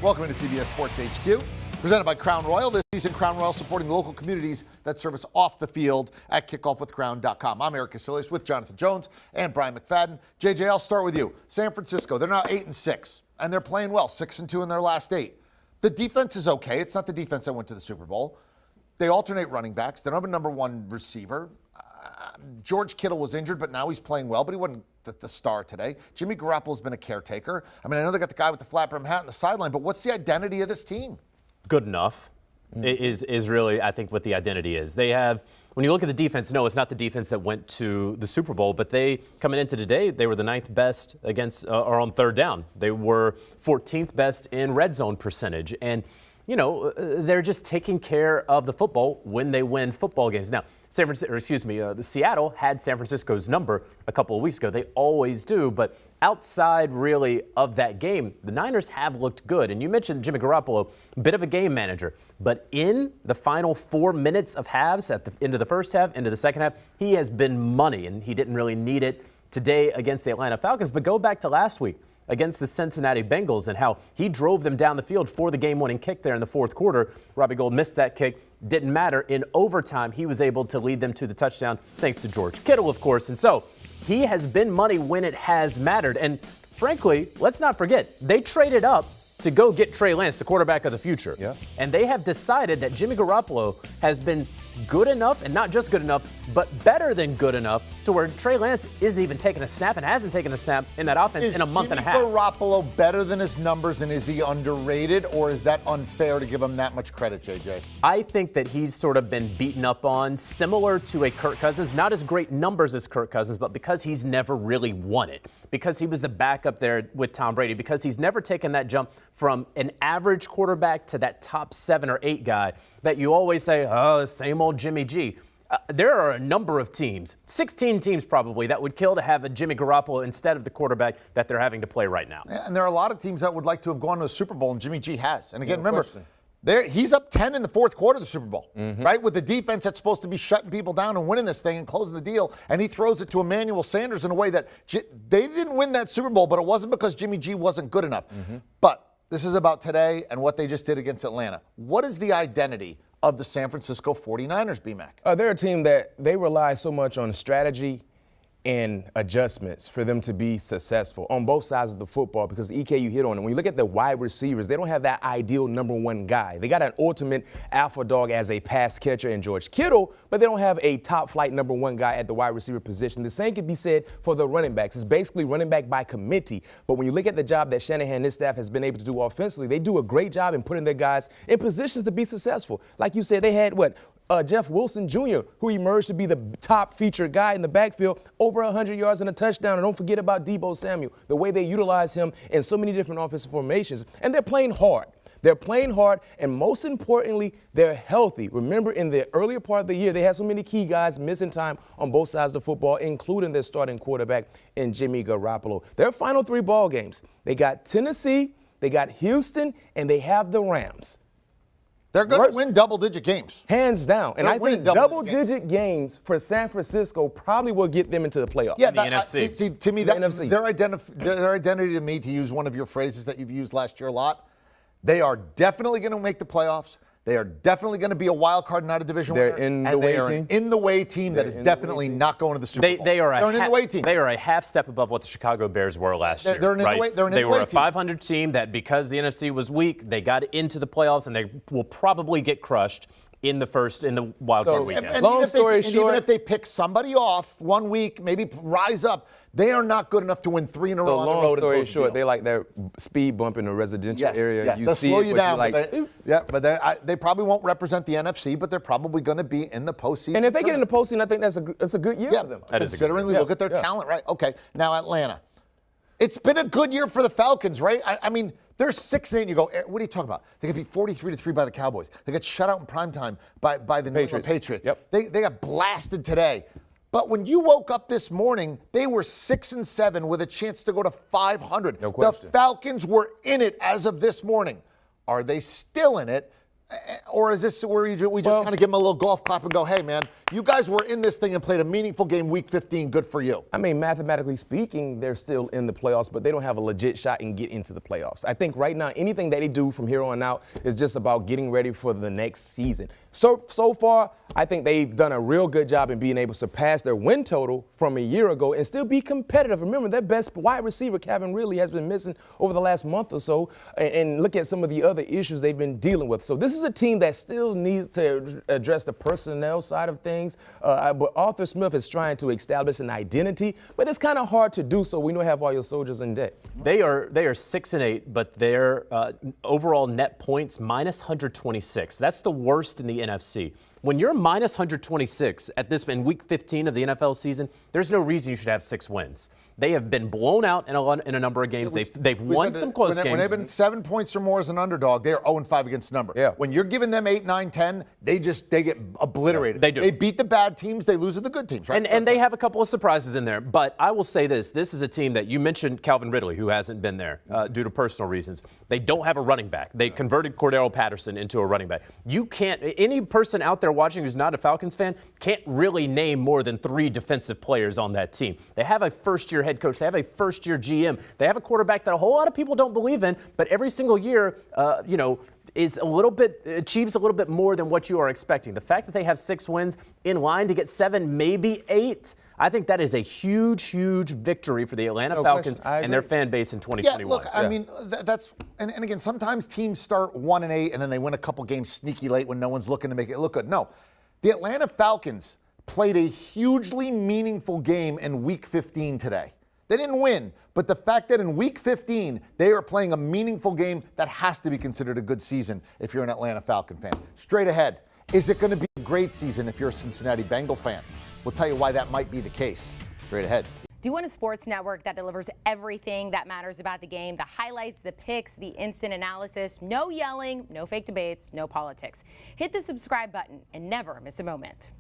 Welcome into CBS Sports HQ, presented by Crown Royal. This season, Crown Royal supporting local communities that service off the field at kickoffwithcrown.com. I'm Eric Casillas with Jonathan Jones and Brian McFadden. JJ, I'll start with you. San Francisco, they're now 8-6, and they're playing well, 6-2 in their last 8. The defense is okay. It's not the defense that went to the Super Bowl. They alternate running backs. They don't have a number one receiver. George Kittle was injured, but now he's playing well, but he wasn't the star today. Jimmy Garoppolo's been a caretaker. I mean, I know they got the guy with the flat brim hat on the sideline, but what's the identity of this team? Good enough is really, I think, what the identity is. They have, when you look at the defense, no, it's not the defense that went to the Super Bowl, but they, coming into today, they were the 9th best against, or on third down. They were 14th best in red zone percentage. And, you know, they're just taking care of the football when they win football games. Now, the Seattle had San Francisco's number a couple of weeks ago. They always do, but outside really of that game, the Niners have looked good. And you mentioned Jimmy Garoppolo, a bit of a game manager, but in the final 4 minutes of halves, at the end of the first half, into the second half, he has been money, and he didn't really need it today against the Atlanta Falcons. But go back to last week against the Cincinnati Bengals and how he drove them down the field for the game-winning kick there in the fourth quarter. Robbie Gould missed that kick. Didn't matter. In overtime, he was able to lead them to the touchdown thanks to George Kittle, of course. And so he has been money when it has mattered. And frankly, let's not forget, they traded up to go get Trey Lance, the quarterback of the future. Yeah. And they have decided that Jimmy Garoppolo has been good enough, and not just good enough, but better than good enough to where Trey Lance isn't even taking a snap and hasn't taken a snap in that offense in a month and a half. Is Jimmy Garoppolo better than his numbers, and is he underrated, or is that unfair to give him that much credit, JJ? I think that he's sort of been beaten up on, similar to a Kirk Cousins. Not as great numbers as Kirk Cousins, but because he's never really won it. Because he was the backup there with Tom Brady. Because he's never taken that jump from an average quarterback to that top 7 or 8 guy that you always say, oh, same old Jimmy G. There are a number of teams, 16 teams probably, that would kill to have a Jimmy Garoppolo instead of the quarterback that they're having to play right now. Yeah, and there are a lot of teams that would like to have gone to a Super Bowl, and Jimmy G has. And again, remember, he's up 10 in the fourth quarter of the Super Bowl, right? With the defense that's supposed to be shutting people down and winning this thing and closing the deal, and he throws it to Emmanuel Sanders in a way that they didn't win that Super Bowl, but it wasn't because Jimmy G wasn't good enough. But this is about today and what they just did against Atlanta. What is the identity of the San Francisco 49ers, B-Mac? They're a team that they rely so much on strategy and adjustments for them to be successful on both sides of the football, because EK, you hit on it. When you look at the wide receivers, they don't have that ideal number one guy. They got an ultimate alpha dog as a pass catcher in George Kittle, but they don't have a top flight number one guy at the wide receiver position. The same could be said for the running backs. It's basically running back by committee. But when you look at the job that Shanahan and his staff has been able to do offensively, they do a great job in putting their guys in positions to be successful. Like you said, they had Jeff Wilson Jr., who emerged to be the top featured guy in the backfield, over 100 yards and a touchdown. And don't forget about Deebo Samuel, the way they utilize him in so many different offensive formations. And they're playing hard. They're playing hard, and most importantly, they're healthy. Remember, in the earlier part of the year, they had so many key guys missing time on both sides of the football, including their starting quarterback in Jimmy Garoppolo. Their final 3 ball games, they got Tennessee, they got Houston, and they have the Rams. They're going to win double-digit games. Hands down. And I think double-digit games for San Francisco probably will get them into the playoffs. Yeah, the NFC. See, to me, their identity to me, to use one of your phrases that you've used last year a lot, they are definitely going to make the playoffs. They are definitely going to be a wild card, not a division winner. They're in the way team. In the way team that is definitely not going to the Super Bowl. They're an in the way team. They are a half step above what the Chicago Bears were last year. They're an in the way team. They were a 500 team that, because the NFC was weak, they got into the playoffs, and they will probably get crushed in the wild card weekend. And even if they pick somebody off 1 week, maybe rise up, they are not good enough to win 3 in a row on the road. Long story short, they like their speed bump in the residential area. Yes, they'll slow you down. But they probably won't represent the NFC, but they're probably going to be in the postseason. And if they get in the postseason, I think that's a good year for them. Considering we look at their talent, right? Okay, now Atlanta. It's been a good year for the Falcons, right? I mean, they're 6-8, and you go, what are you talking about? They got beat 43-3 by the Cowboys. They got shut out in primetime by the New England Patriots. Yep. They got blasted today. But when you woke up this morning, they were 6-7 with a chance to go to 500. No question. The Falcons were in it as of this morning. Are they still in it? Or is this where we just kind of give them a little golf clap and go, hey, man, You guys were in this thing and played a meaningful game week 15. Good for you. I mean, mathematically speaking, they're still in the playoffs, but they don't have a legit shot and get into the playoffs. I think right now, anything that they do from here on out is just about getting ready for the next season. So far, I think they've done a real good job in being able to surpass their win total from a year ago and still be competitive. Remember, their best wide receiver, Kevin Ridley, has been missing over the last month or so, and look at some of the other issues they've been dealing with. So this is a team that still needs to address the personnel side of things, but Arthur Smith is trying to establish an identity, but it's kind of hard to do so when you have all your soldiers in debt. They are 6-8, but their overall net points minus 126. That's the worst in the NFC. When you're minus 126 at this in week 15 of the NFL season, there's no reason you should have 6 wins. They have been blown out in a number of games. They've won some close games. When they've been 7 points or more as an underdog, they are 0-5 against the number. Yeah. When you're giving them 8, 9, 10, they get obliterated. They do. They beat the bad teams. They lose to the good teams, right? And they have a couple of surprises in there. But I will say this. This is a team that you mentioned Calvin Ridley, who hasn't been there due to personal reasons. They don't have a running back. They converted Cordero Patterson into a running back. You can't – any person out there watching who's not a Falcons fan can't really name more than 3 defensive players on that team. They have a first-year head coach. They have a first-year GM. They have a quarterback that a whole lot of people don't believe in, but every single year, is achieves a little bit more than what you are expecting. The fact that they have 6 wins in line to get 7, maybe 8, I think that is a huge, huge victory for the Atlanta Falcons and their fan base in 2021. Yeah, look, I mean, that's and again, sometimes teams start 1-8 and then they win a couple games sneaky late when no one's looking to make it look good. No, the Atlanta Falcons played a hugely meaningful game in Week 15 today. They didn't win, but the fact that in Week 15 they are playing a meaningful game, that has to be considered a good season if you're an Atlanta Falcon fan. Straight ahead, is it going to be a great season if you're a Cincinnati Bengal fan? We'll tell you why that might be the case. Straight ahead. Do you want a sports network that delivers everything that matters about the game? The highlights, the picks, the instant analysis, no yelling, no fake debates, no politics. Hit the subscribe button and never miss a moment.